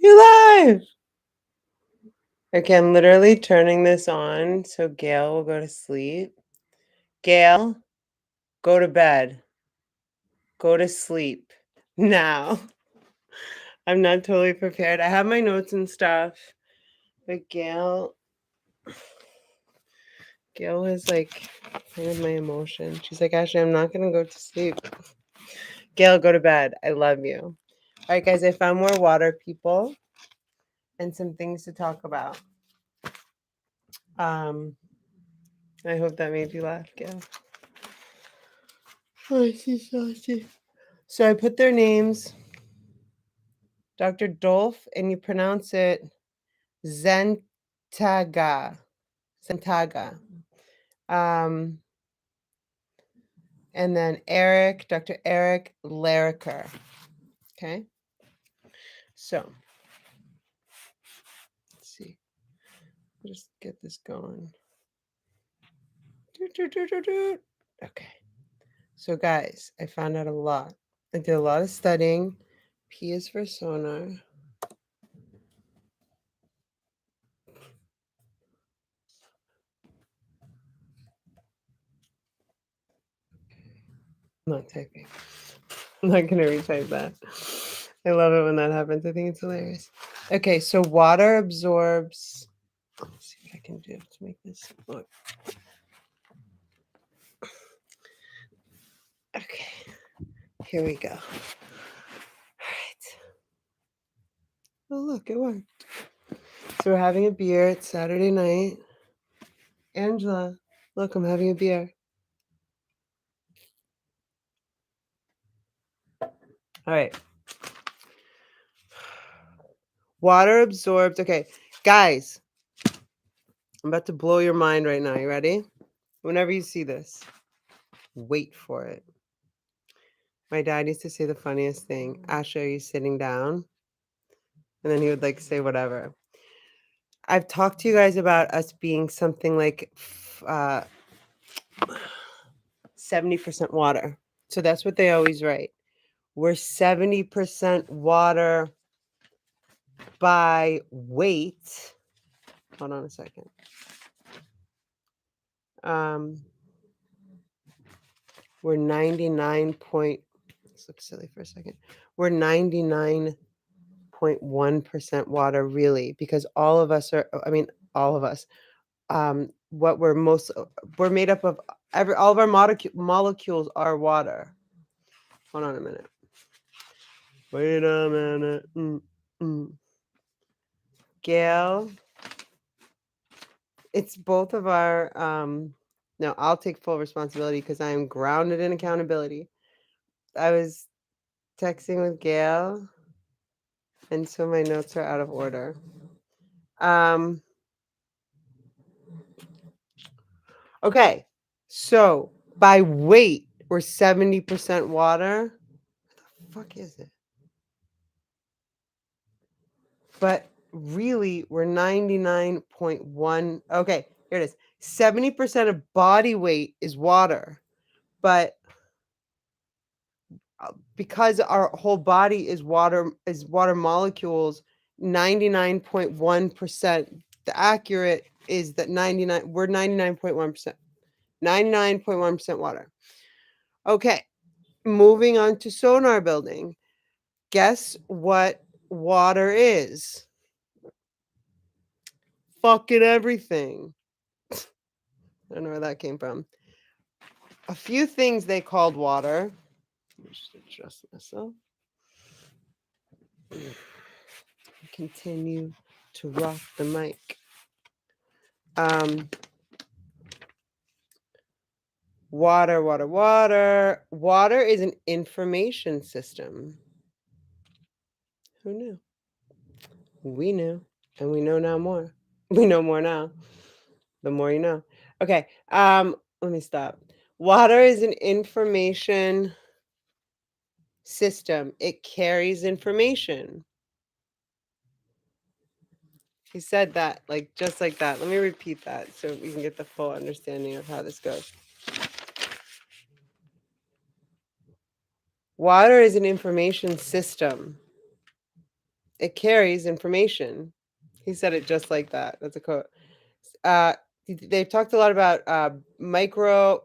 You're live. Okay, I'm literally turning this on so Gail will go to sleep. Gail, go to bed. Go to sleep. Now. I'm not totally prepared. I have my notes and stuff. But Gail is like kind of my emotion. She's like, Ashley, I'm not gonna go to sleep. Gail, go to bed. I love you. All right, guys, I found more water people and some things to talk about. I hope that made you laugh, Gail. Oh, she's saucy. So I put their names, Dr. Dolf, and you pronounce it Zentaga. Zentaga. And then Eric, Dr. Eric Laraker. Okay. So let's see. I'll just get this going. Okay. So guys, I found out a lot. I did a lot of studying. P is for sonar. I'm not typing. I'm not going to retype that. I love it when that happens. I think it's hilarious. Okay, so water absorbs. Let's see what I can do to make this look. Okay, here we go. All right. Oh, look, it worked. So we're having a beer. It's Saturday night. Angela, look, I'm having a beer. All right. Water absorbed. Okay, guys, I'm about to blow your mind right now. You ready? Whenever you see this, wait for it. My dad used to say the funniest thing. Asha, are you sitting down? And then he would like say whatever. I've talked to you guys about us being something like 70% water. So that's what they always write. We're 70% water by weight. Hold on a second. We're 99 point. This looks silly for a second. We're 99.1% water, really, because all of us are. I mean, all of us. What we're made up of. All of our molecules are water. Hold on a minute. Wait a minute. Gail, it's both of our. No, I'll take full responsibility because I am grounded in accountability. I was texting with Gail, and so my notes are out of order. Okay, so by weight, we're 70% water. What the fuck is it? But really, we're 99.1. Okay, here it is. 70% of body weight is water, but because our whole body is water molecules, 99.1%. The accurate is that 99. We're 99.1%. 99.1% water. Okay, moving on to sonar building. Guess what water is? Fucking everything. I don't know where that came from. A few things they called water. Let me just adjust myself. Continue to rock the mic. Water. Water is an information system. Who knew? We knew, and we know now more. We know more now. The more you know. Okay. Let me stop. Water is an information system. It carries information. He said that, like, just like that. Let me repeat that so we can get the full understanding of how this goes. Water is an information system. It carries information. He said it just like that. That's a quote. Uh, they've talked a lot about microbio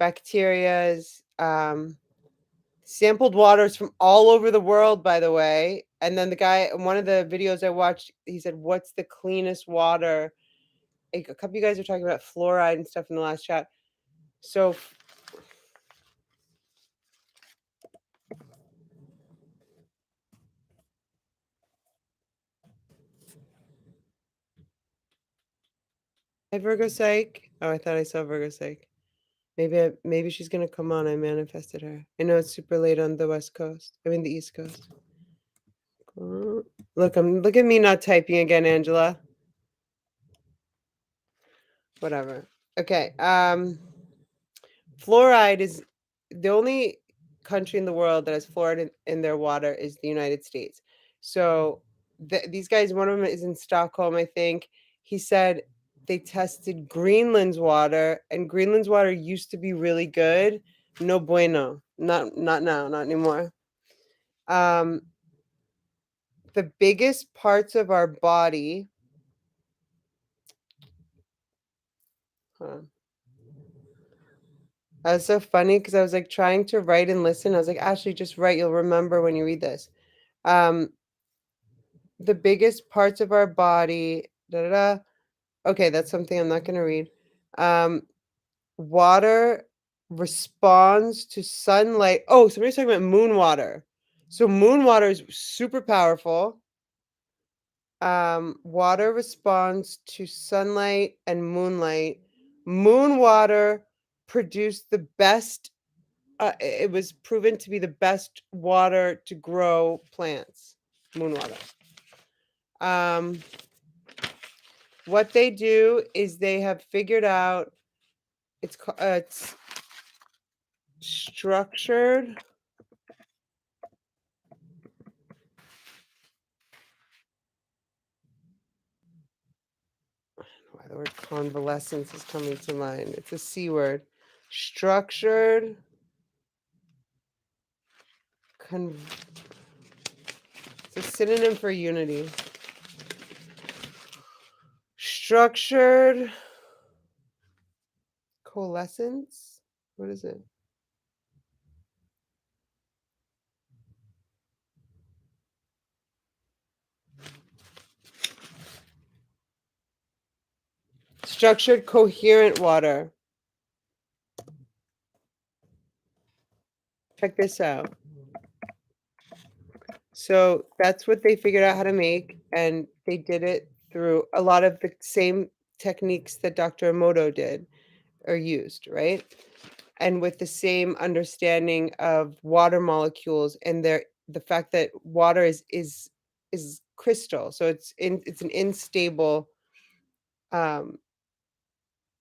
bacterias, sampled waters from all over the world, by the way. And then the guy in one of the videos I watched, he said, "What's the cleanest water?" A couple of you guys are talking about fluoride and stuff in the last chat. So hi Virgo Psych. Oh, I thought I saw Virgo Psych. Maybe she's gonna come on. I manifested her. I know it's super late on the West Coast. I mean the East Coast. Look at me not typing again, Angela. Whatever. Okay. Fluoride is the only country in the world that has fluoride in their water is the United States. So these guys, one of them is in Stockholm, I think. He said they tested Greenland's water, and Greenland's water used to be really good. No bueno. Not now, not anymore. Um, the biggest parts of our body. Huh. That was so funny because I was like trying to write and listen. I was like, Ashley, just write. You'll remember when you read this. Um, the biggest parts of our body. Da, da, da. Okay, that's something I'm not going to read. Water responds to sunlight. Oh, somebody's talking about moon water. So moon water is super powerful. Water responds to sunlight and moonlight. Moon water produced the best. It was proven to be the best water to grow plants. Moon water. What they do is they have figured out it's structured. Why the word convalescence is coming to mind. It's a C word. Structured. It's a synonym for unity. Structured coalescence. What is it? Structured coherent water. Check this out. So that's what they figured out how to make, and they did it through a lot of the same techniques that Dr. Emoto did or used, right? And with the same understanding of water molecules and the fact that water is crystal, so it's an unstable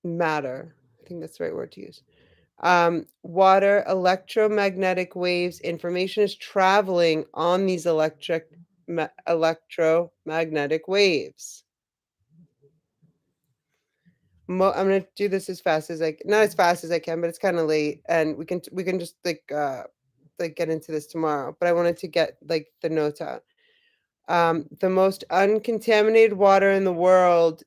matter. I think that's the right word to use. Water, electromagnetic waves, information is traveling on these electromagnetic waves. I'm gonna do this as fast as not as fast as I can, but it's kind of late, and we can just like get into this tomorrow. But I wanted to get like the notes out. The most uncontaminated water in the world.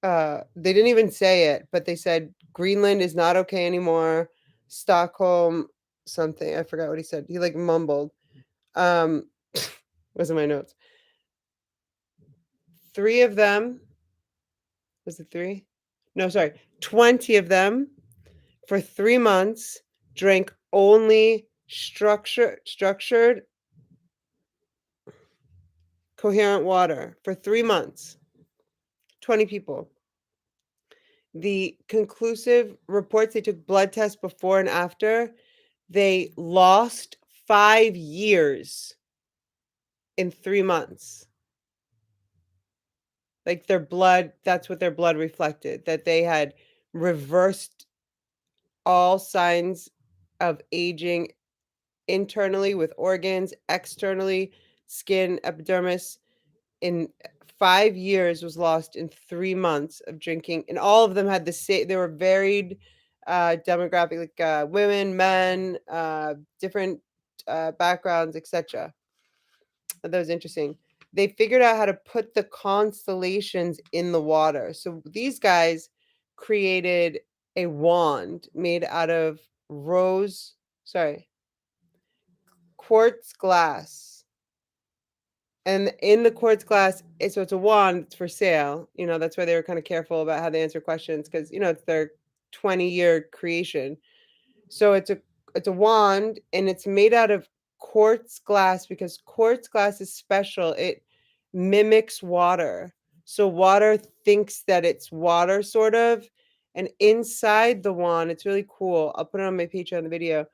They didn't even say it, but they said Greenland is not okay anymore. Stockholm, something. I forgot what he said. He like mumbled. Um, was in my notes. 3 of them. Was it 3? No, sorry. 20 of them for 3 months drank only structured coherent water for 3 months. 20 people. The conclusive reports, they took blood tests before and after. They lost 5 years in 3 months. Like their blood, that's what their blood reflected, that they had reversed all signs of aging internally with organs, externally, skin, epidermis. In 5 years was lost in 3 months of drinking, and all of them had the same. They were varied demographic, like women, men, different backgrounds, etc. That was interesting. They figured out how to put the constellations in the water. So these guys created a wand made out of rose, sorry, quartz glass. And in the quartz glass, so it's a wand, it's for sale. That's why they were kind of careful about how they answer questions because, it's their 20-year creation. So it's a wand and it's made out of quartz glass because quartz glass is special. It mimics water. So water thinks that it's water sort of. And inside the wand, it's really cool. I'll put it on my Patreon the video.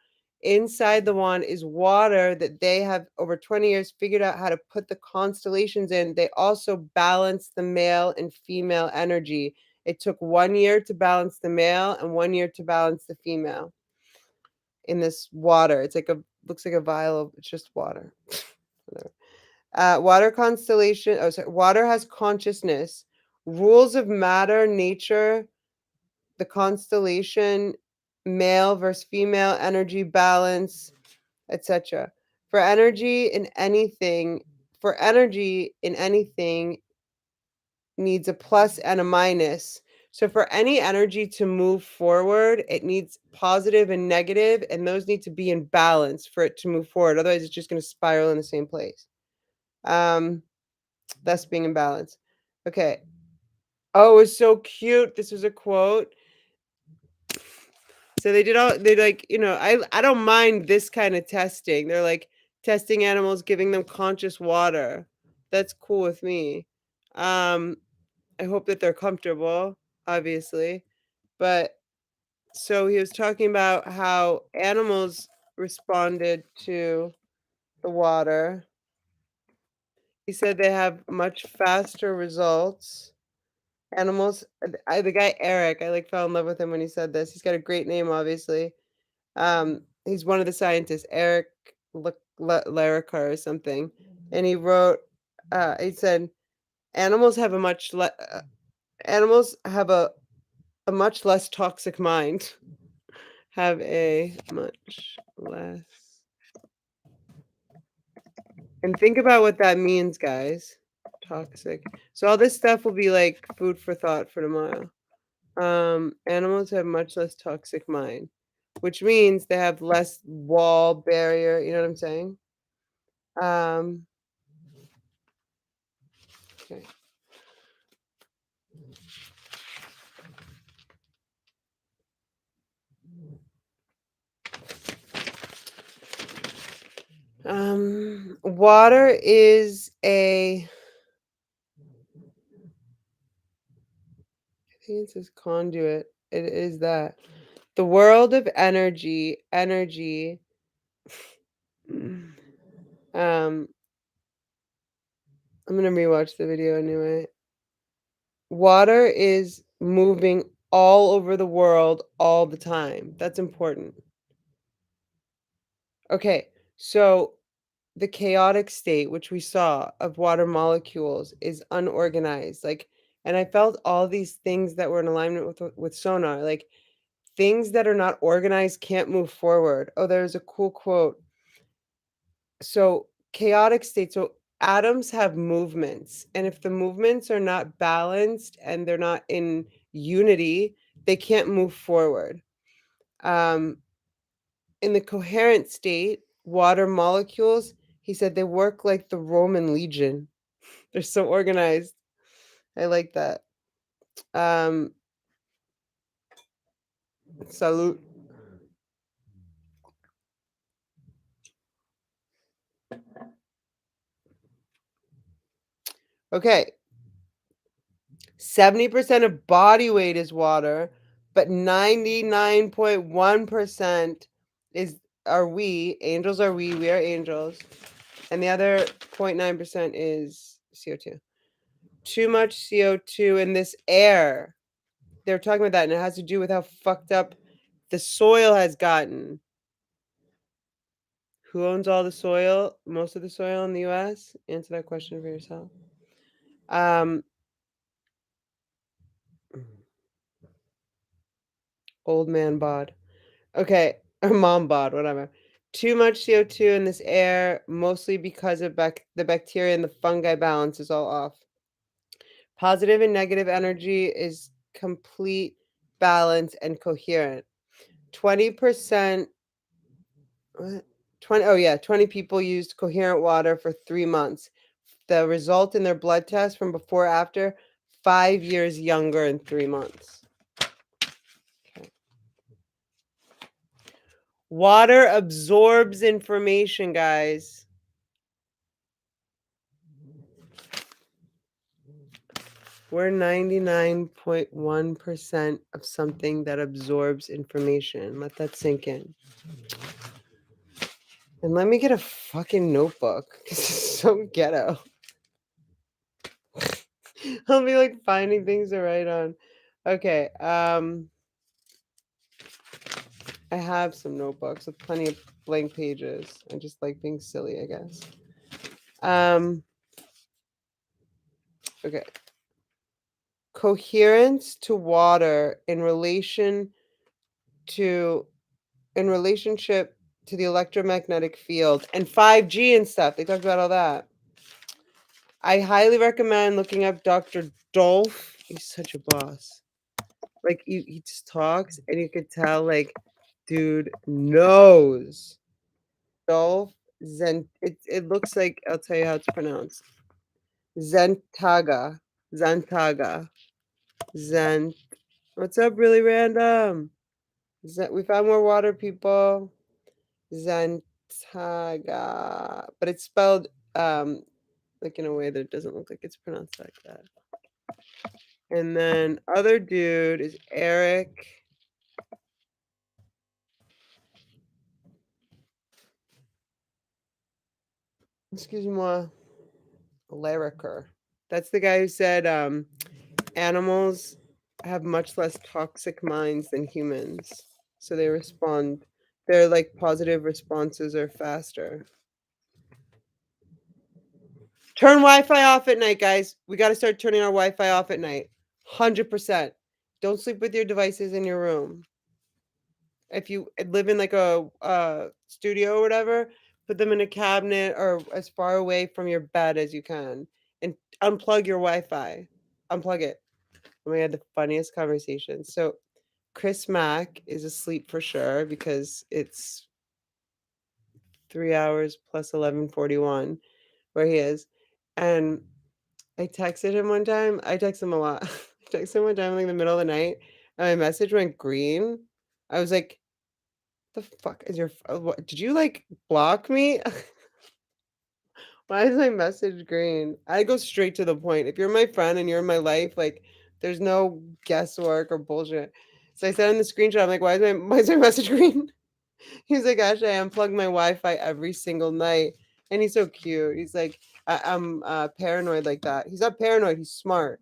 Inside the wand is water that they have over 20 years figured out how to put the constellations in. They also balance the male and female energy. It took 1 year to balance the male and 1 year to balance the female in this water. It's like looks like a vial of it's just water. Whatever. Water constellation. Oh, sorry. Water has consciousness. Rules of matter, nature, the constellation, male versus female, energy balance, etc. For energy in anything needs a plus and a minus. So for any energy to move forward, it needs positive and negative, and those need to be in balance for it to move forward. Otherwise, it's just going to spiral in the same place. Thus being in balance. Okay. Oh, it was so cute. This was a quote. So they like, I don't mind this kind of testing. They're like testing animals, giving them conscious water. That's cool with me. I hope that they're comfortable, obviously. But so he was talking about how animals responded to the water. He said they have much faster results. Animals, the guy Eric, I like fell in love with him when he said this. He's got a great name, obviously. He's one of the scientists, Eric Laraker or something, and he wrote. He said animals have a animals have a much less toxic mind. Have a much less. And think about what that means, guys. Toxic. So all this stuff will be like food for thought for tomorrow. Animals have much less toxic mind, which means they have less wall barrier. You know what I'm saying? Um, okay. Water is I think it says conduit. It is that. The world of energy. I'm gonna rewatch the video anyway. Water is moving all over the world all the time. That's important. Okay, so the chaotic state, which we saw of water molecules, is unorganized. And I felt all these things that were in alignment with sonar, like things that are not organized can't move forward. Oh, there's a cool quote. So chaotic state. So atoms have movements, and if the movements are not balanced and they're not in unity, they can't move forward. Um, in the coherent state, water molecules, he said they work like the Roman legion. They're so organized. I like that. Um, salute. Okay. 70% of body weight is water, but 99.1% is are we. Angels are we are angels. And the other 0.9% is CO2. Too much CO2 in this air. They're talking about that, and it has to do with how fucked up the soil has gotten. Who owns all the soil? Most of the soil in the US? Answer that question for yourself. Old man bod. Okay, or mom bod, whatever. Too much CO2 in this air, mostly because of the bacteria and the fungi balance is all off. Positive and negative energy is complete, balance, and coherent. 20%, what? 20, oh yeah, 20 people used coherent water for 3 months. The result in their blood test from before after, 5 years younger in 3 months. Okay. Water absorbs information, guys. We're 99.1% of something that absorbs information. Let that sink in. And let me get a fucking notebook. This is so ghetto. I'll be like finding things to write on. Okay. I have some notebooks with plenty of blank pages. I just like being silly, I guess. Okay. Coherence to water in relationship to the electromagnetic field and 5G and stuff. They talked about all that. I highly recommend looking up Dr. Dolf. He's such a boss. Like he just talks and you could tell like dude knows. Dolf Zen it looks like I'll tell you how it's pronounced. Zentaga. Zentaga. Zent What's up, really random? We found more water, people. Zentaga. But it's spelled like in a way that doesn't look like it's pronounced like that. And then other dude is Eric. Excuse-moi. Laraker. That's the guy who said animals have much less toxic minds than humans. So they respond. Their like positive responses are faster. Turn Wi-Fi off at night, guys. We got to start turning our Wi-Fi off at night. 100%. Don't sleep with your devices in your room. If you live in like a studio or whatever, put them in a cabinet or as far away from your bed as you can, and unplug your Wi-Fi. Unplug it. And we had the funniest conversation. So Chris Mack is asleep for sure because it's 3 hours plus 11:41 where he is, and I texted him one time. I text him a lot. I texted him one time like in the middle of the night, and my message went green. I was like, "The fuck is your? What, did you like block me? Why is my message green?" I go straight to the point. If you're my friend and you're in my life, like, there's no guesswork or bullshit. So I said in the screenshot, I'm like, why is my message green? He's like, "Actually, I unplug my Wi-Fi every single night." And he's so cute. He's like, I'm paranoid like that. He's not paranoid. He's smart.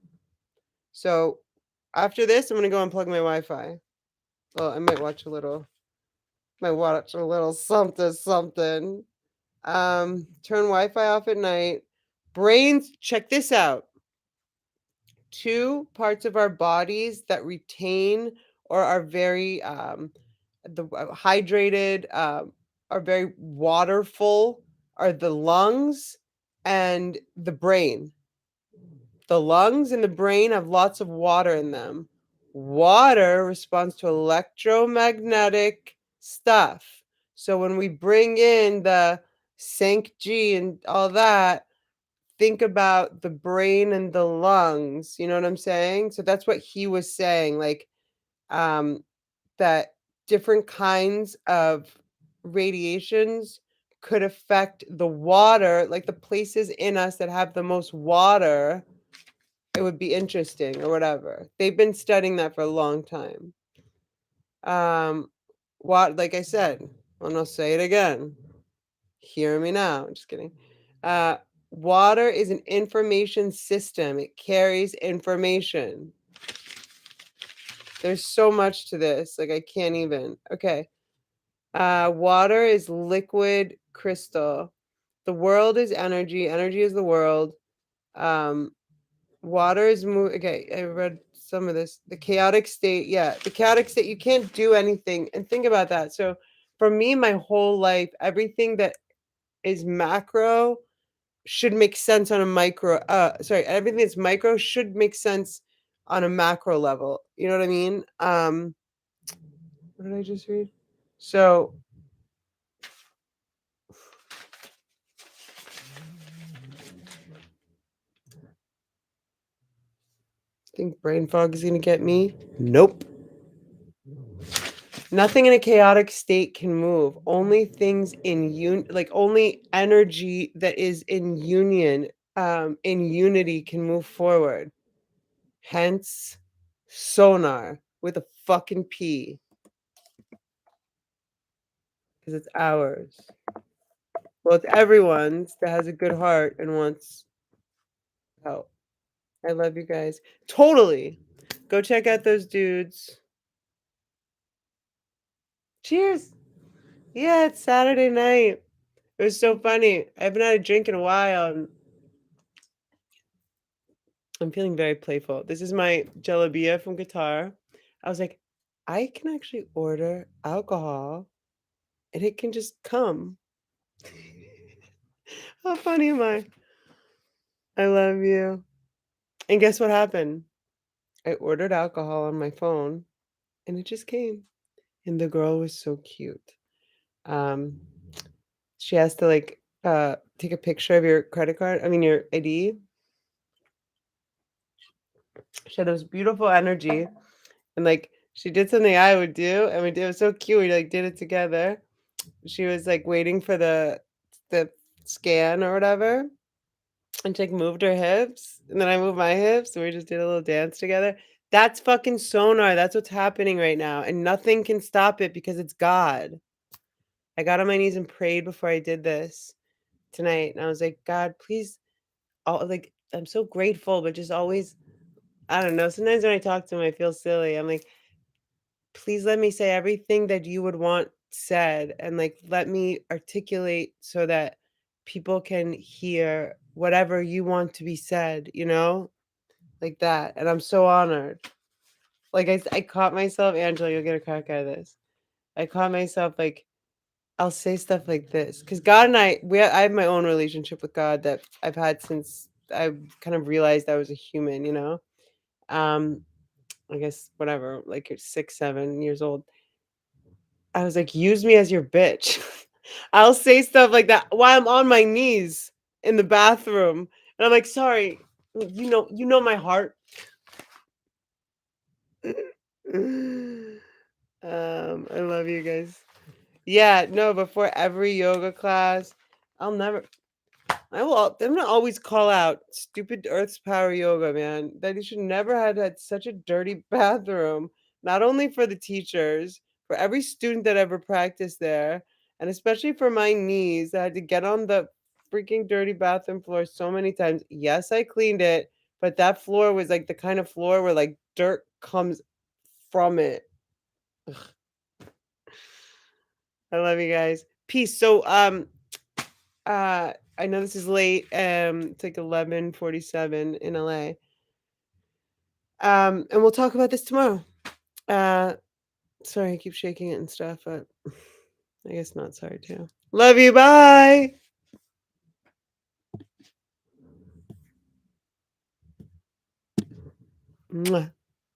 So after this, I'm gonna go unplug my Wi-Fi. Well, I might watch a little something, something. Turn Wi-Fi off at night. Brains, check this out. Two parts of our bodies that retain or are very hydrated, are very waterful, are the lungs and the brain. The lungs and the brain have lots of water in them. Water responds to electromagnetic stuff. So when we bring in the Sank G and all that, think about the brain and the lungs. You know what I'm saying? So that's what he was saying. Like, um, that different kinds of radiations could affect the water, like the places in us that have the most water. It would be interesting or whatever. They've been studying that for a long time. What, like I said, and I'll say it again. Hear me now. Just kidding. Uh, Water is an information system. It carries information. There's so much to this. Like I can't even. Okay. Water is liquid crystal. The world is energy. Energy is the world. Um, Water is okay, I read some of this. The chaotic state, yeah. The chaotic state, you can't do anything. And think about that. So For me, my whole life, everything that is macro should make sense on a micro sorry, everything that's micro should make sense on a macro level. You know what I mean? What did I just read? So think brain fog is gonna get me? Nope. Nothing in a chaotic state can move. Only things like only energy that is in union, in unity can move forward. Hence, sonar with a fucking P, because it's ours. Well, it's everyone's that has a good heart and wants help. I love you guys. Totally. Go check out those dudes. Cheers. Yeah, it's Saturday night. It was so funny. I haven't had a drink in a while, and I'm feeling very playful. This is my jalabia from Qatar. I was like, I can actually order alcohol and it can just come. How funny am I? I love you. And guess what happened? I ordered alcohol on my phone and it just came. And the girl was so cute. Um, she has to like take a picture of your credit card, I mean your ID. She had this beautiful energy. And, like, she did something I would do, and we did it was so cute, we, like, did it together. She was, like, waiting for the scan or whatever, and she, like, moved her hips, and then I moved my hips, and we just did a little dance together. That's fucking sonar, that's what's happening right now, and nothing can stop it because it's God. I got on my knees and prayed before I did this tonight, and I was like, "God, please" I'm so grateful, but just always I don't know, sometimes when I talk to him, I feel silly. I'm like, please let me say everything that you would want said and like let me articulate so that people can hear whatever you want to be said, like that. And I'm so honored. Like I caught myself, Angela, you'll get a crack out of this. I caught myself like I'll say stuff like this because God and I have my own relationship with God that I've had since I kind of realized I was a human. Um, I guess whatever, like you're 6, 7 years old. I was like, "Use me as your bitch." I'll say stuff like that while I'm on my knees in the bathroom, and I'm like, "Sorry, you know my heart." I love you guys. Yeah, no, before every yoga class, I'll never I'm gonna always call out stupid Earth's Power Yoga, man. That you should never had such a dirty bathroom. Not only for the teachers, for every student that ever practiced there, and especially for my knees. I had to get on the freaking dirty bathroom floor so many times. Yes, I cleaned it, but that floor was like the kind of floor where like dirt comes from it. I love you guys. Peace. So I know this is late. It's like 11:47 in LA. And we'll talk about this tomorrow. Uh, sorry, I keep shaking it and stuff, but I guess not sorry too. Love you. Bye. Mwah.